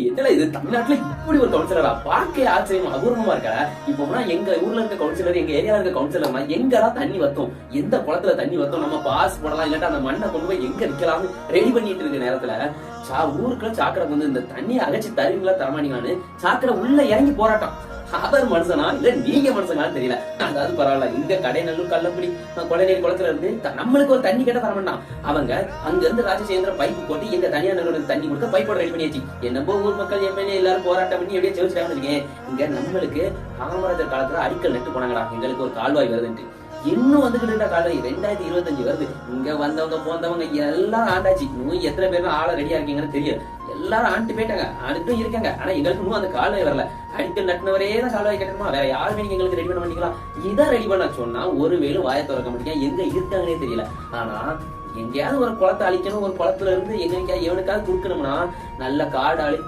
என்னடா இது தமிழ்நாட்டுல இப்படி ஒரு கவுன்சிலரா? பார்க்க ஆச்சரியமா அபூர்வமா இருக்கா? இப்போனா எங்க ஊர்ல இருக்க கவுன்சிலர், எங்க ஏரியால இருக்க கவுன்சிலர்னா எங்கதான் தண்ணி வத்தும், எந்த குளத்துல தண்ணி வத்தும், நம்ம பாஸ் போடலாம், இல்லாட்டா அந்த மண்ணை கொண்டு போய் எங்க நிக்கலாம்னு ரெடி பண்ணிட்டு இருக்க நேரத்துல ஊருக்குள்ள சாக்கடை வந்து இந்த தண்ணியை அகச்சி தருவீங்களா தரமாட்டீங்களான்னு சாக்கடை உள்ள இறங்கி போராட்டம். அவர் மனுஷனா இல்ல நீங்க மனுஷனான்னு தெரியல. அதாவது பரவாயில்ல, இங்க கடைநல்லூர் கள்ளக்குடி கொலைநீர் குளத்துல இருந்து நம்மளுக்கு ஒரு தண்ணி கேட்ட தரமாட்டான். அவங்க அங்க இருந்து ராஜசேந்திர பைப் போட்டு எங்க தனியார் நிறுவனத்துக்கு தண்ணி கொடுக்க பைப்போட ரெடி பண்ணியாச்சு. என்னப்போ ஊர் மக்கள் எம்எல்ஏ எல்லாரும் போராட்டம் பண்ணி எப்படியே ஜெயிச்சிட்டாங்கன்னு இருக்கேன். இங்க நம்மளுக்கு காமராஜர் காலத்துல அடிக்கல் நட்டு போனாங்கடா, எங்களுக்கு ஒரு கால்வாய் வருதுன்ட்டு. இன்னும் வந்துகிட்டு கால்வாய் 2025 வருது. இங்க வந்தவங்க போந்தவங்க எல்லாம் ஆண்டாச்சு. இன்னும் எத்தனை பேரும் ஆள ரெடியா இருக்கீங்கன்னு தெரியாது. எல்லாரும் ஆண்டு போயிட்டாங்க, ஆண்டுட்டும் இருக்காங்க. ஆனா எங்களுக்கு இன்னும் அந்த கால்வாய் வரல. அடிக்கல் நட்டினவரே தான் கால்வாய் கட்டணுமா? வேற யாருமே நீங்க எங்களுக்கு ரெடி பண்ண மாட்டீங்களா? இதான் ரெடி பண்ண சொன்னா ஒருவேளை வாயை திறக்க மாட்டீங்க, எங்க இருக்காங்கன்னே தெரியல. ஆனா எங்கேயாவது ஒரு குளத்தை அழிக்கணும், ஒரு குளத்துல இருந்து எங்க எவனுக்காவது குடுக்கணும்னா நல்ல காடு அழிச்சு